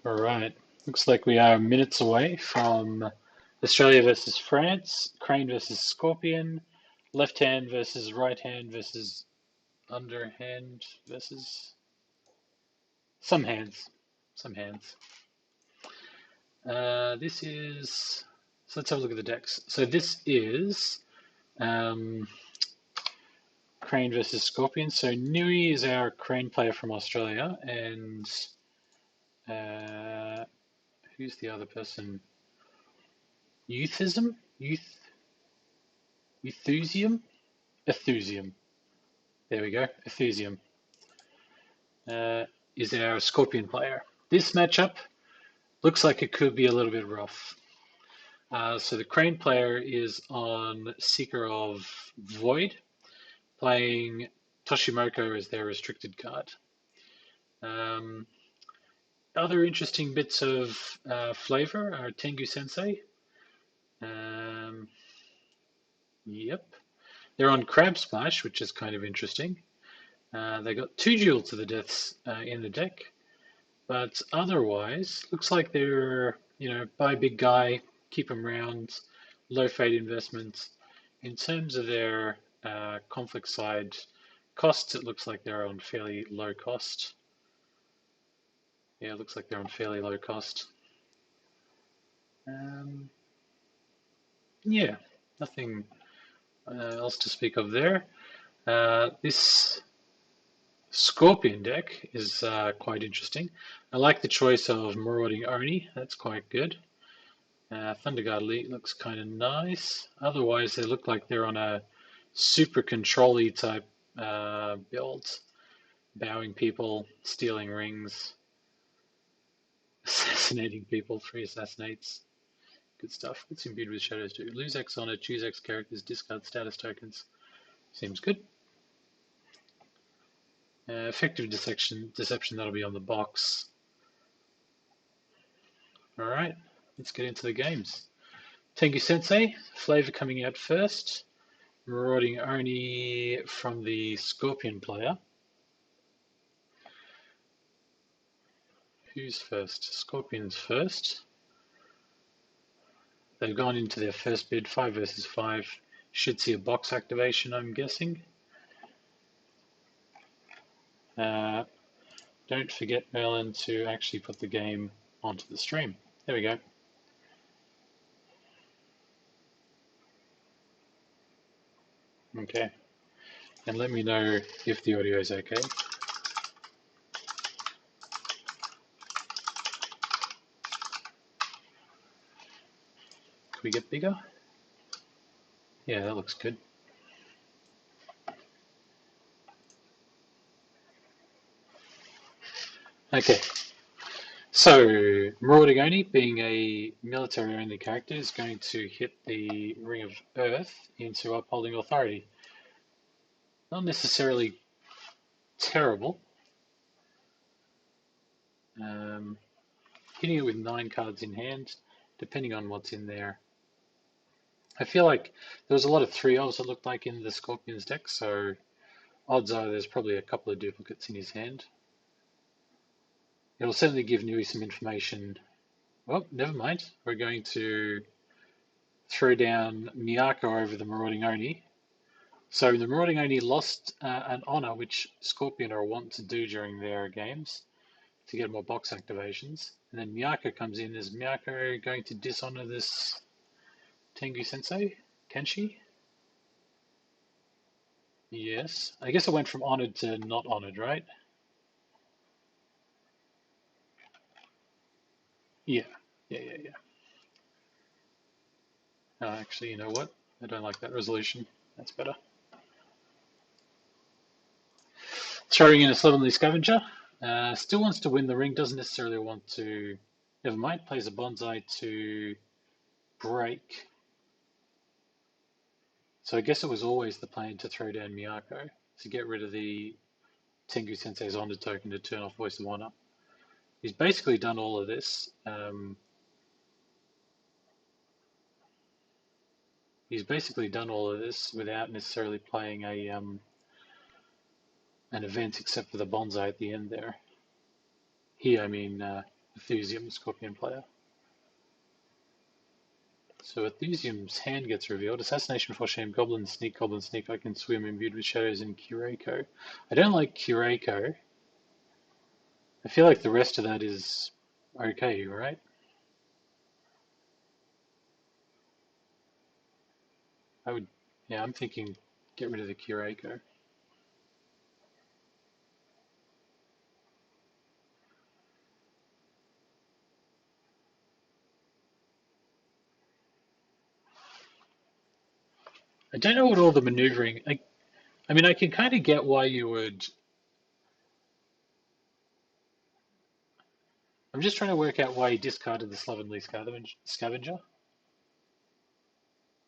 All right. Looks like we are minutes away from Australia versus France, Crane versus Scorpion, left hand versus right hand versus underhand versus some hands. Some hands. This is. So let's have a look at the decks. So this is um, Crane versus Scorpion. So Nui is our Crane player from Australia, and uh, who's the other person? Youthism? Euthusium? Ethusium. There we go. Ethusium uh, is our Scorpion player. This matchup looks like it could be a little bit rough. So the Crane player is on Seeker of Void, playing Toshimoko as their restricted card. Um, Other interesting bits of flavor are Tengu Sensei. Um, yep. They're on Crab Splash, which is kind of interesting. They got two Duel to the Deaths in the deck, but otherwise, looks like they're, buy a big guy, keep them round, low fade investments. In terms of their conflict side costs, it looks like they're on fairly low cost. Yeah, it looks like they're on fairly low cost. Um, yeah, nothing else to speak of there. This Scorpion deck is quite interesting. I like the choice of Marauding Oni. That's quite good. Thunder Guard Elite looks kind of nice. Otherwise, they look like they're on a super control-y type build. Bowing people, stealing rings, assassinating people, 3 assassinates. Good stuff. It's imbued with shadows too. Lose X on it, choose X characters, discard status tokens. Seems good. Effective deception, that'll be on the box. All right, let's get into the games. Tengu Sensei, flavor coming out first. Marauding Oni from the Scorpion player. Who's first? Scorpion's first. They've gone into their first bid, 5 versus 5. Should see a box activation, I'm guessing. Don't forget, Merlin, to actually put the game onto the stream. There we go. Okay. And let me know if the audio is okay. Can we get bigger? Yeah, that looks good. Okay. So, Marauding Oni, being a military-only character, is going to hit the Ring of Earth into Upholding Authority. Not necessarily terrible. Hitting it with 9 cards in hand, depending on what's in there. I feel like there was a lot of 3-Ls that looked like in the Scorpion's deck, so odds are there's probably a couple of duplicates in his hand. It'll certainly give Nui some information. Well, never mind. We're going to throw down Miyako over the Marauding Oni. So the Marauding Oni lost an honor, which Scorpion are wont to do during their games to get more box activations. And then Miyako comes in. Is Miyako going to dishonor this Tengu Sensei? Can she? Yes. I guess it went from honored to not honored, right? Yeah. Yeah. Actually, you know what? I don't like that resolution. That's better. Throwing in a Slovenly Scavenger. Still wants to win the ring, doesn't necessarily want to. Never mind, plays a Bonsai to break. So I guess it was always the plan to throw down Miyako to get rid of the Tengu Sensei's Honor token to turn off Voice of Honor. He's basically done all of this. Without necessarily playing an event except for the Bonsai at the end there. Here, I mean, Ethusium, Scorpion player. So Ethusium's hand gets revealed. Assassination for Shame, Goblin Sneak, I can swim, imbued with shadows, and Kureko. I don't like Kureko. I feel like the rest of that is okay, right? I would, yeah, I'm thinking get rid of the Kureko. I don't know what all the maneuvering. I mean, I can kind of get why you would. I'm just trying to work out why he discarded the Slovenly Scavenger.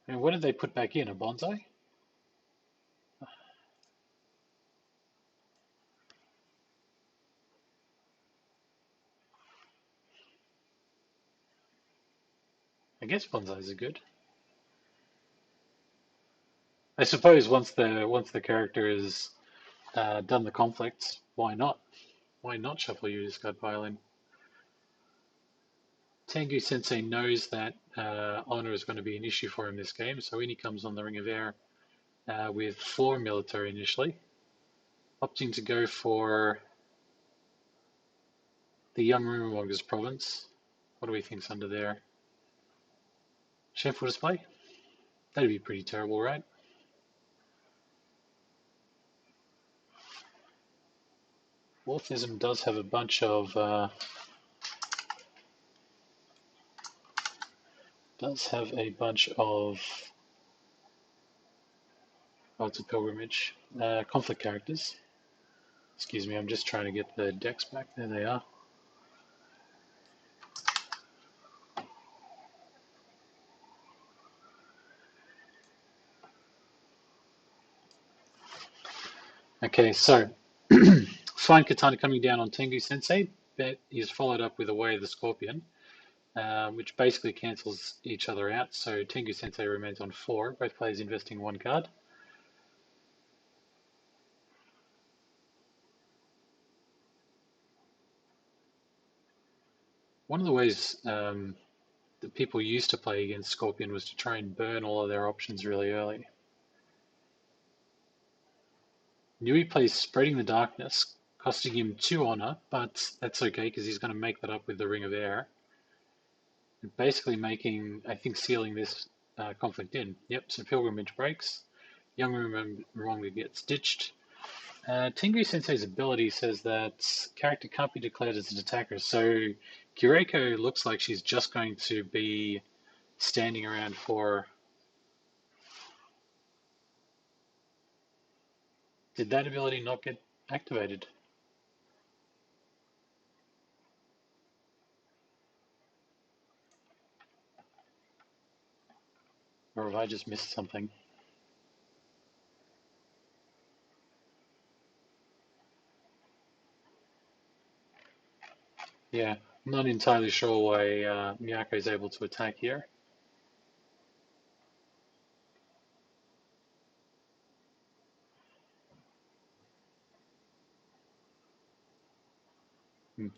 I mean, what did they put back in? A bonsai? I guess bonsais are good. I suppose once the character has done the conflicts, why not? Why not shuffle your discard pile in? Tengu Sensei knows that honor is going to be an issue for him this game, so in he comes on the Ring of Air with 4 military initially, opting to go for the Young Rumormonger's province. What do we think's under there? Shameful display? That'd be pretty terrible, right? Wolfism does have a bunch of it's a pilgrimage conflict characters. Excuse me, I'm just trying to get the decks back. There they are. Okay, so Fine Katana coming down on Tengu Sensei, but is followed up with Away of the Scorpion, which basically cancels each other out. So Tengu Sensei remains on 4, both players investing 1 card. One of the ways that people used to play against Scorpion was to try and burn all of their options really early. Nui plays Spreading the Darkness, costing him 2 honor, but that's okay because he's going to make that up with the Ring of Air. And basically making, I think, sealing this conflict in. Yep, so Pilgrimage breaks. Young Rumonger gets ditched. Tengu Sensei's ability says that character can't be declared as an attacker, so Kureko looks like she's just going to be standing around for. Did that ability not get activated? Or have I just missed something? Yeah, I'm not entirely sure why Miyako is able to attack here. Hmm.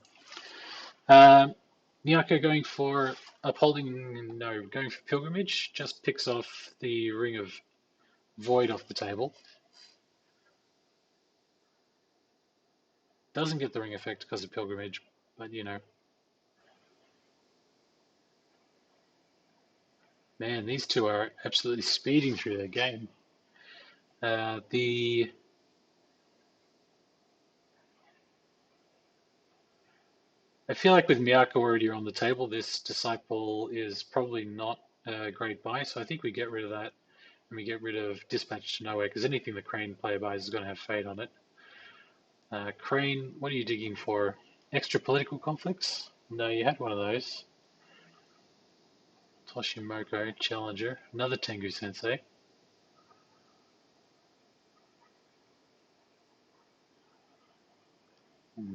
Miyako going for going for Pilgrimage, just picks off the Ring of Void off the table. Doesn't get the ring effect because of Pilgrimage, but you know. Man, these two are absolutely speeding through their game. The I feel like with Miyako already on the table, this Disciple is probably not a great buy, so I think we get rid of that and we get rid of Dispatch to Nowhere because anything the Crane player buys is going to have Fate on it. Crane, what are you digging for? Extra political conflicts? No, you had one of those. Toshimoko, Challenger, another Tengu Sensei.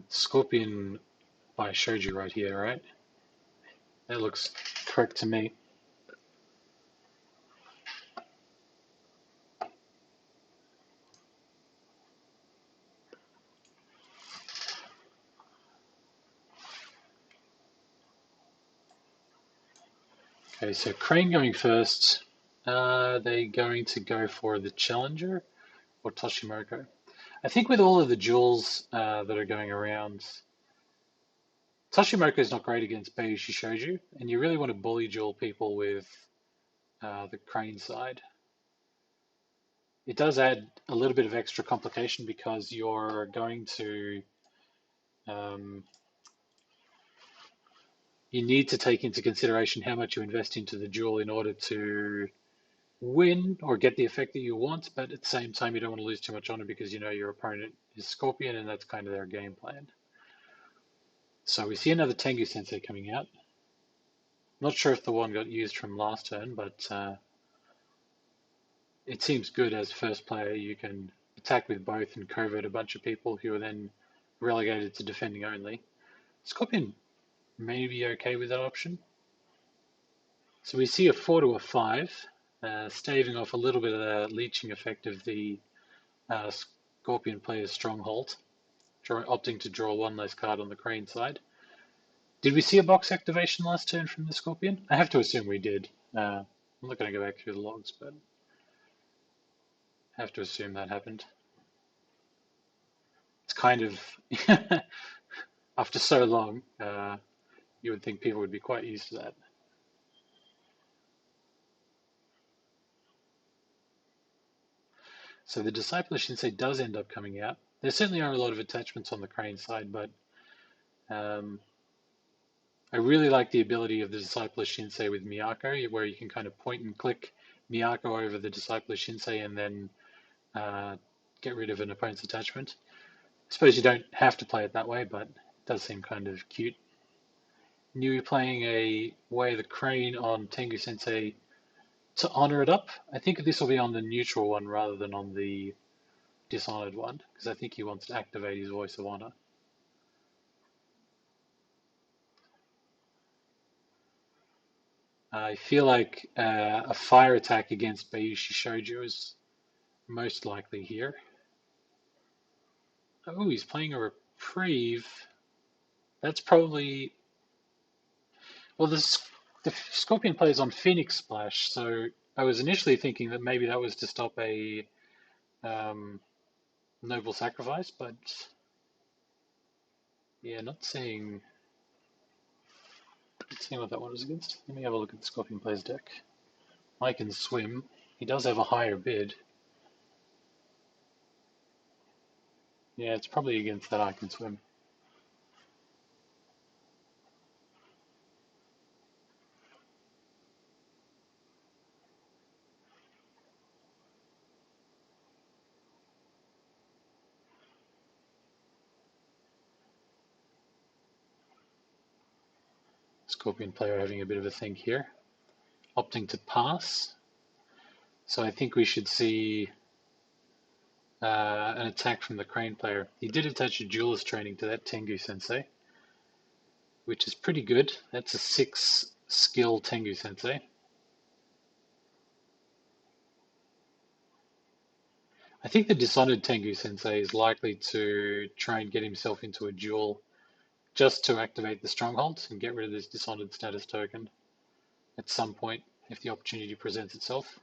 Scorpion by Shoji right here, right? That looks correct to me. Okay, so Crane going first. Are they going to go for the Challenger or Toshimoko? I think with all of the duels that are going around, Toshimoko is not great against Bayushi Shoju, and you really want to bully duel people with the Crane side. It does add a little bit of extra complication because you're going to um, you need to take into consideration how much you invest into the duel in order to win or get the effect that you want, but at the same time, you don't want to lose too much honor because you know your opponent is Scorpion and that's kind of their game plan. So we see another Tengu Sensei coming out. Not sure if the one got used from last turn, but it seems good as first player. You can attack with both and covert a bunch of people who are then relegated to defending only. Scorpion may be okay with that option. So we see a 4 to a 5, staving off a little bit of the leeching effect of the Scorpion player's stronghold, opting to draw one less card on the Crane side. Did we see a box activation last turn from the Scorpion? I have to assume we did. I'm not going to go back through the logs, but I have to assume that happened. It's kind of, after so long, you would think people would be quite used to that. So the Disciple of Shinsei does end up coming out. There certainly are a lot of attachments on the Crane side, but I really like the ability of the Disciple of Shinsei with Miyako, where you can kind of point and click Miyako over the Disciple of Shinsei and then get rid of an opponent's attachment. I suppose you don't have to play it that way, but it does seem kind of cute. You playing a Way of the Crane on Tengu Sensei to honor it up. I think this will be on the neutral one rather than on the dishonored one, because I think he wants to activate his Voice of Honor. I feel like a fire attack against Bayushi Shoujo is most likely here. Oh, he's playing a reprieve. That's probably... Well, the Scorpion plays on Phoenix Splash, so I was initially thinking that maybe that was to stop a Noble Sacrifice, but yeah, not seeing what that one was against. Let me have a look at the Scorpion Player's deck. I can swim. He does have a higher bid. Yeah, it's probably against that I can swim. Scorpion player having a bit of a think here. Opting to pass. So I think we should see an attack from the Crane player. He did attach a duelist training to that Tengu Sensei, which is pretty good. That's a 6 skill Tengu Sensei. I think the Dishonored Tengu Sensei is likely to try and get himself into a duel just to activate the Stronghold and get rid of this Dishonored status token at some point if the opportunity presents itself.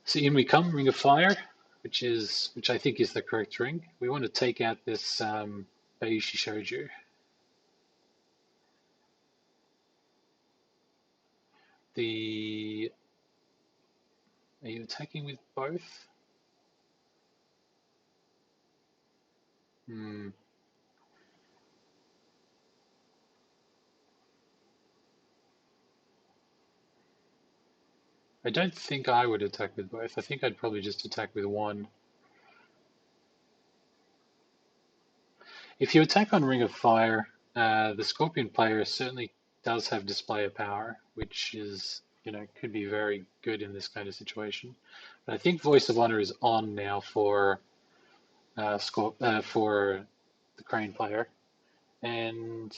So in we come, Ring of Fire, which I think is the correct ring. We want to take out this Bayushi Shoujo. Are you attacking with both? I don't think I would attack with both. I think I'd probably just attack with one. If you attack on Ring of Fire, the Scorpion player certainly does have Display of Power, which is, could be very good in this kind of situation. But I think Voice of Honor is on now for for the Crane player, and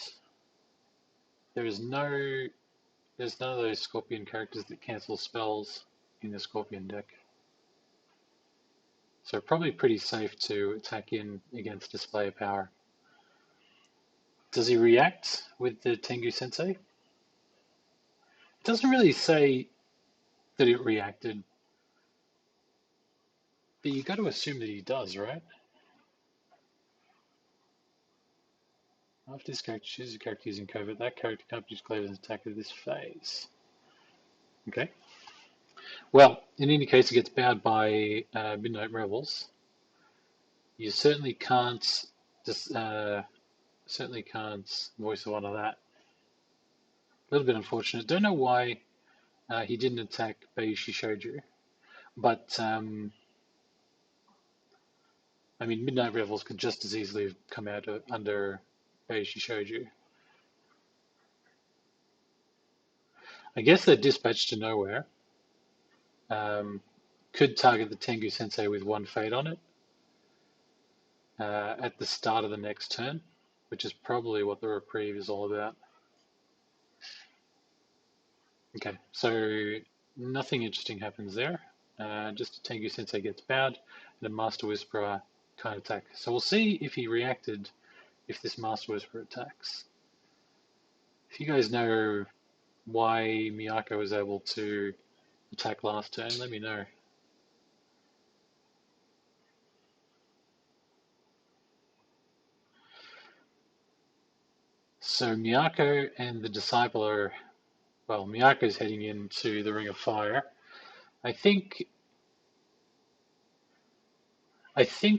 there's none of those Scorpion characters that cancel spells in the Scorpion deck. So probably pretty safe to attack in against Display of Power. Does he react with the Tengu Sensei? It doesn't really say that it reacted, but you got to assume that he does, right? After this character chooses a character using covert, that character can't be declared an attacker this phase. Okay. Well, in any case, it gets bowed by Midnight Rebels. You just certainly can't voice one of that. A little bit unfortunate. Don't know why he didn't attack Bayushi Shoujo, but I mean, Midnight Rebels could just as easily have come out under Bayushi Shoujo. I guess they're dispatched to nowhere. Could target the Tengu Sensei with one fade on it at the start of the next turn, which is probably what the reprieve is all about. Okay, so nothing interesting happens there. Just a Tengu Sensei gets bowed, and a Master Whisperer can't attack. So we'll see if he reacted if this Master Whisperer attacks. If you guys know why Miyako was able to attack last turn, let me know. So Miyako and the Disciple are, well, Miyako's heading into the Ring of Fire. I think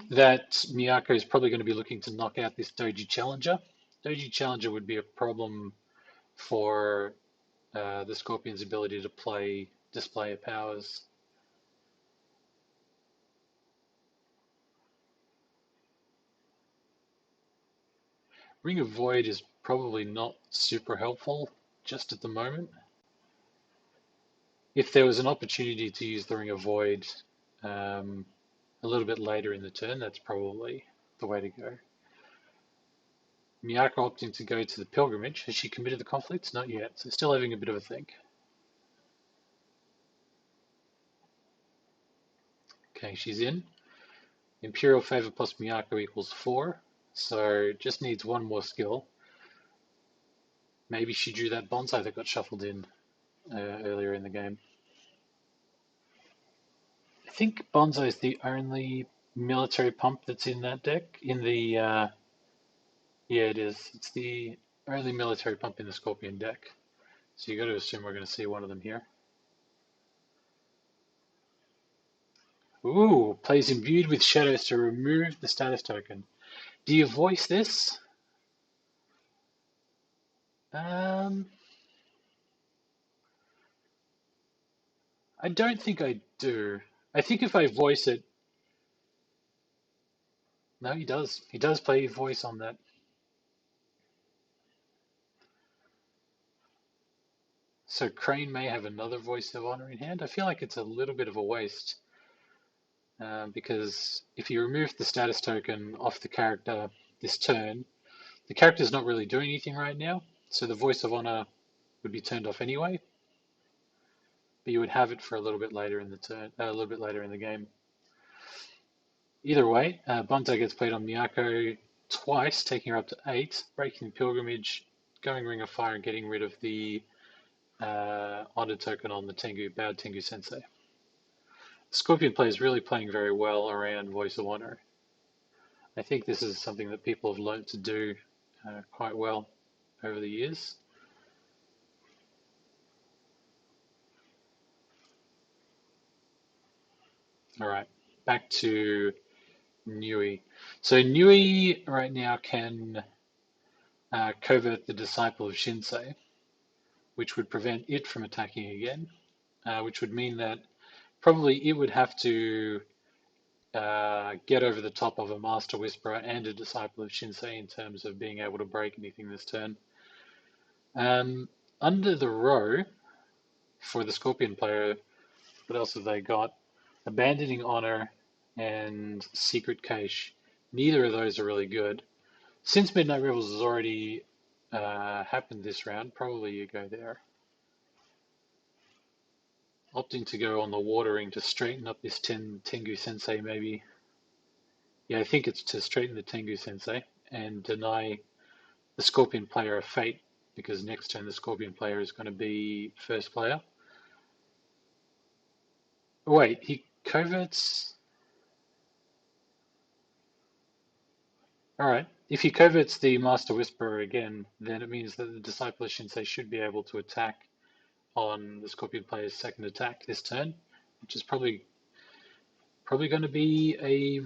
that Miyako is probably going to be looking to knock out this Doji Challenger. Doji Challenger would be a problem for the Scorpion's ability to display her powers. Ring of Void is probably not super helpful just at the moment. If there was an opportunity to use the Ring of Void a little bit later in the turn, that's probably the way to go. Miyako opting to go to the pilgrimage. Has she committed the conflicts? Not yet, so still having a bit of a think. Okay, she's in. Imperial Favor plus Miyako equals 4, so just needs one more skill. Maybe she drew that bonsai that got shuffled in earlier in the game. I think bonsai is the only military pump that's in that deck. Yeah, it is. It's the only military pump in the Scorpion deck. So you got to assume we're going to see one of them here. Ooh, plays imbued with shadows to remove the status token. Do you voice this? I don't think I do. I think if I voice it, no, he does. He does play voice on that. So Crane may have another voice of honor in hand. I feel like it's a little bit of a waste because if you remove the status token off the character this turn, the character's not really doing anything right now. So the voice of honor would be turned off anyway, but you would have it for a little bit later in the turn, a little bit later in the game. Either way, Bonta gets played on Miyako twice, taking her up to 8, breaking the pilgrimage, going Ring of Fire, and getting rid of the honor token on the bad Tengu Sensei. Scorpion play is really playing very well around Voice of Honor. I think this is something that people have learnt to do quite well over the years. All right, back to Nui. So Nui right now can covert the Disciple of Shinsei, which would prevent it from attacking again, which would mean that probably it would have to get over the top of a Master Whisperer and a Disciple of Shinsei in terms of being able to break anything this turn. Under the row, for the Scorpion player, what else have they got? Abandoning Honor and Secret Cache. Neither of those are really good. Since Midnight Rebels has already happened this round, probably you go there. Opting to go on the watering to straighten up this Tengu Sensei, maybe. Yeah, I think it's to straighten the Tengu Sensei and deny the Scorpion player a fate because next turn the Scorpion player is going to be first player. Wait, he coverts. All right. If he coverts the Master Whisperer again, then it means that the Disciple of Shinsei should be able to attack on the Scorpion player's second attack this turn, which is probably going to be a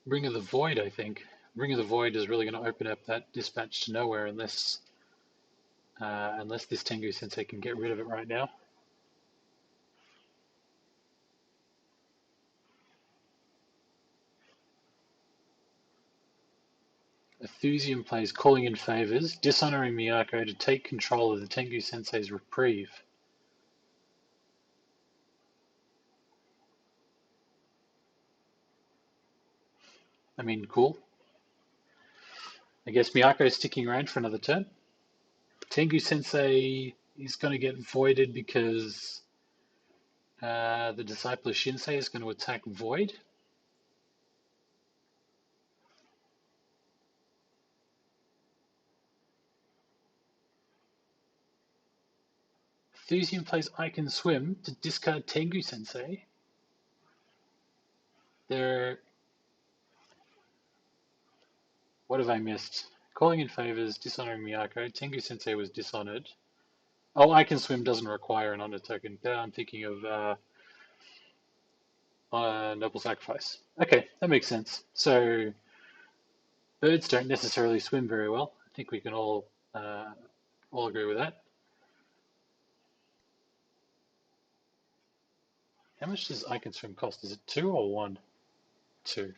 Ring of the Void, I think. Ring of the Void is really going to open up that dispatch to nowhere unless this Tengu Sensei can get rid of it right now. Enthusium plays Calling in Favors, dishonoring Miyako to take control of the Tengu Sensei's reprieve. I mean, cool. I guess Miyako is sticking around for another turn. Tengu Sensei is going to get voided because the Disciple of Shinsei is going to attack Void. Enthusium plays I Can Swim to discard Tengu Sensei. What have I missed? Calling in Favors, dishonoring Miyako. Tengu Sensei was dishonored. Oh, I Can Swim doesn't require an honor token. I'm thinking of Noble Sacrifice. Okay, that makes sense. So birds don't necessarily swim very well. I think we can all agree with that. How much does I Can Swim cost? Is it 2 or 1? 2.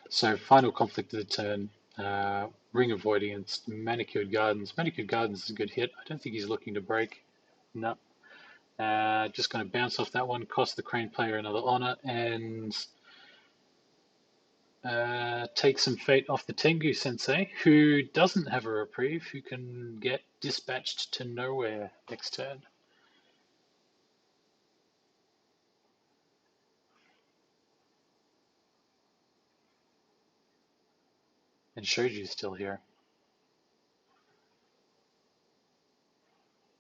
So final conflict of the turn. Ring of Void against Manicured Gardens. Manicured Gardens is a good hit. I don't think he's looking to break. No. Just going to bounce off that one, cost the Crane player another honor, and take some fate off the Tengu Sensei, who doesn't have a reprieve, who can get dispatched to nowhere next turn. And Shoju's still here.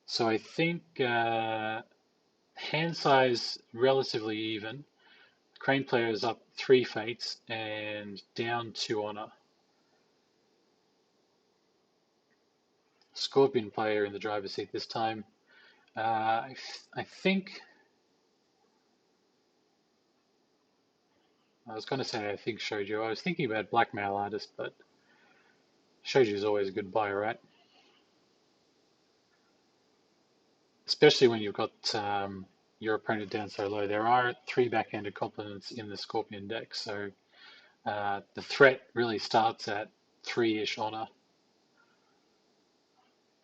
So I think hand size relatively even. Crane player is up 3 fates and down 2 honor. Scorpion player in the driver's seat this time. I think I was going to say I think Shoujo. I was thinking about Blackmail Artist, but Shoujo is always a good buy, right? Especially when you've got your opponent down so low. There are 3 backhanded complements in the Scorpion deck, so the threat really starts at 3-ish honor.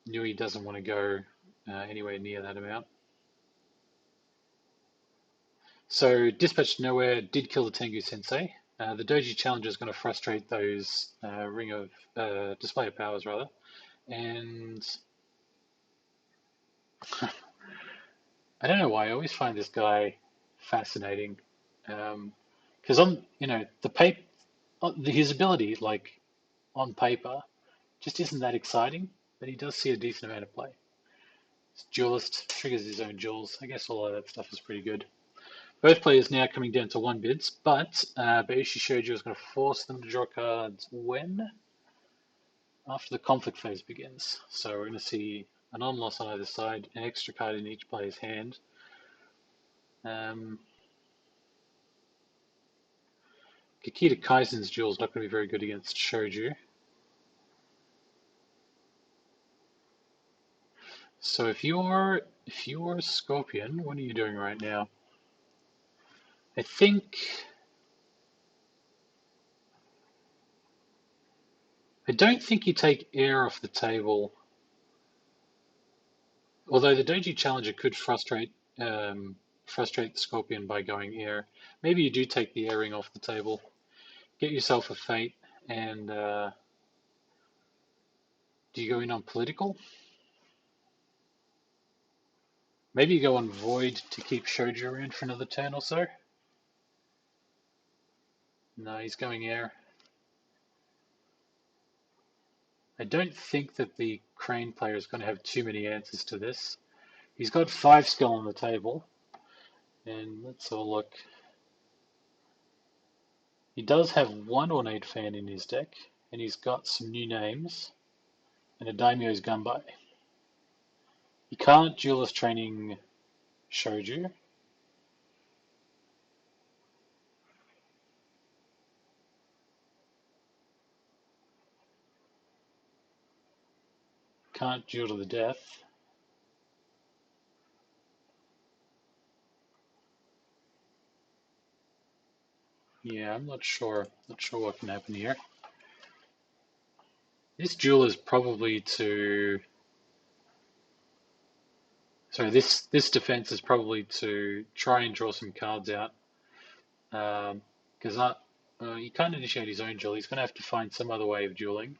Nui doesn't want to go anywhere near that amount. So Dispatch to Nowhere did kill the Tengu Sensei. The Doji Challenger is going to frustrate those Ring of Display of Powers, rather. And I don't know why I always find this guy fascinating. Because his ability, like on paper, just isn't that exciting, but he does see a decent amount of play. He's duelist, triggers his own duels. I guess all of that stuff is pretty good. Both players now coming down to 1 bids, but Bayushi Shoujo is going to force them to draw cards when? After the conflict phase begins. So we're going to see an on-loss on either side, an extra card in each player's hand. Kikita Kaisen's duel is not going to be very good against Shoujo. So if you're Scorpion, what are you doing right now? I don't think you take air off the table. Although the Doji Challenger could frustrate the Scorpion by going air. Maybe you do take the air ring off the table, get yourself a fate, and do you go in on political? Maybe you go on void to keep Shoujo around for another turn or so. No, he's going air. I don't think that the Crane player is going to have too many answers to this. He's got 5 skill on the table, and let's all look. He does have one Ornate Fan in his deck, and he's got some new names, and a Daimyo's Gunbai. He can't Duelist Training Shoju. Can't Duel to the Death. Yeah, I'm not sure. Not sure what can happen here. This duel is probably to. Sorry, this defense is probably to try and draw some cards out. Because he can't initiate his own duel. He's going to have to find some other way of dueling.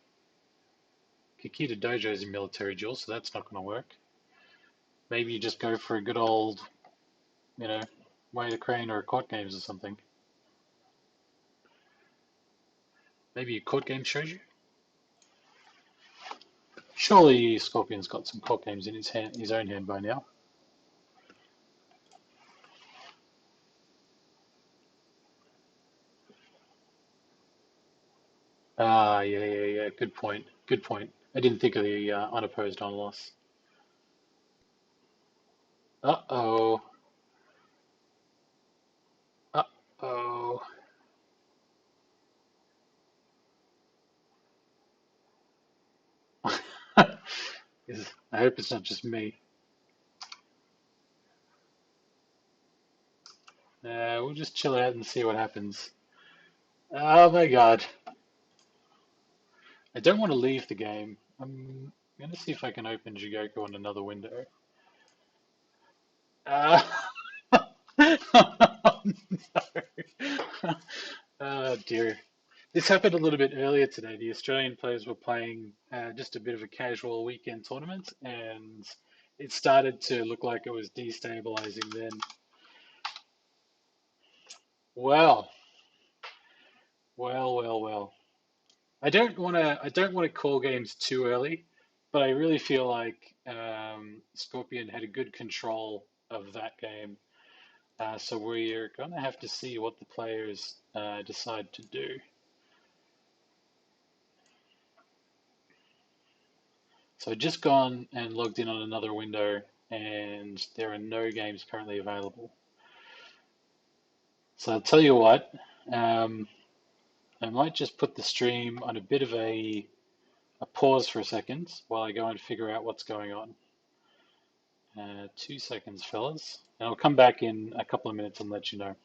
Kikita Dojo is a military duel, so that's not going to work. Maybe you just go for a good old, you know, Way of the Crane or court games or something. Maybe a court game shows you. Surely Scorpion's got some court games in his own hand by now. Ah, yeah. Good point. Good point. I didn't think of the unopposed on loss. Uh-oh. Uh-oh. I hope it's not just me. We'll just chill out and see what happens. Oh my God. I don't want to leave the game. I'm going to see if I can open Jigoku on another window. Uh, oh, no. Oh dear. This happened a little bit earlier today. The Australian players were playing just a bit of a casual weekend tournament, and it started to look like it was destabilizing then. Well, well. I don't want to call games too early, but I really feel like Scorpion had a good control of that game. So we're going to have to see what the players decide to do. So I've just gone and logged in on another window, and there are no games currently available. So I'll tell you what, um, I might just put the stream on a bit of a pause for a second while I go and figure out what's going on. 2 seconds, fellas, and I'll come back in a couple of minutes and let you know.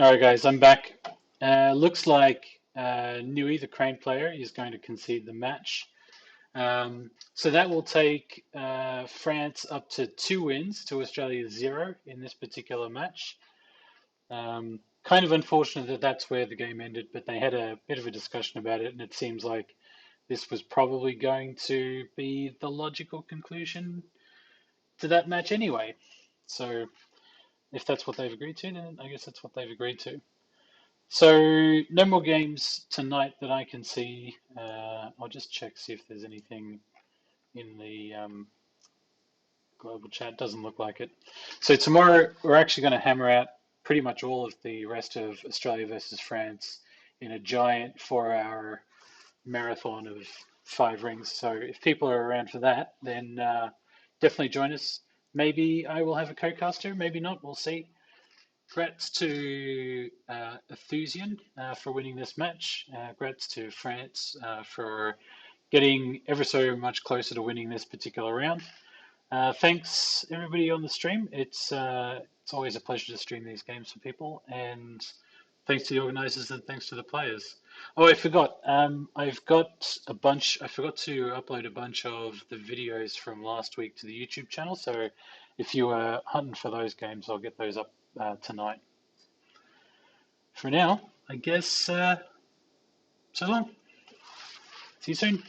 All right, guys, I'm back. Looks like Nui, the Crane player, is going to concede the match. So that will take France up to 2 wins to Australia's 0 in this particular match. Kind of unfortunate that that's where the game ended, but they had a bit of a discussion about it, and it seems like this was probably going to be the logical conclusion to that match anyway. So if that's what they've agreed to, then I guess that's what they've agreed to. So no more games tonight that I can see. I'll just check, see if there's anything in the global chat. Doesn't look like it. So tomorrow we're actually going to hammer out pretty much all of the rest of Australia versus France in a giant 4 hour marathon of 5 rings. So if people are around for that, then definitely join us. Maybe I will have a co-caster, maybe not. We'll see. Congrats to Ethusian for winning this match. Congrats to France for getting ever so much closer to winning this particular round. Thanks everybody on the stream. It's always a pleasure to stream these games for people, and thanks to the organizers and thanks to the players. Oh, I forgot. I've got a bunch. I forgot to upload a bunch of the videos from last week to the YouTube channel. So if you are hunting for those games, I'll get those up tonight. For now, I guess so long. See you soon.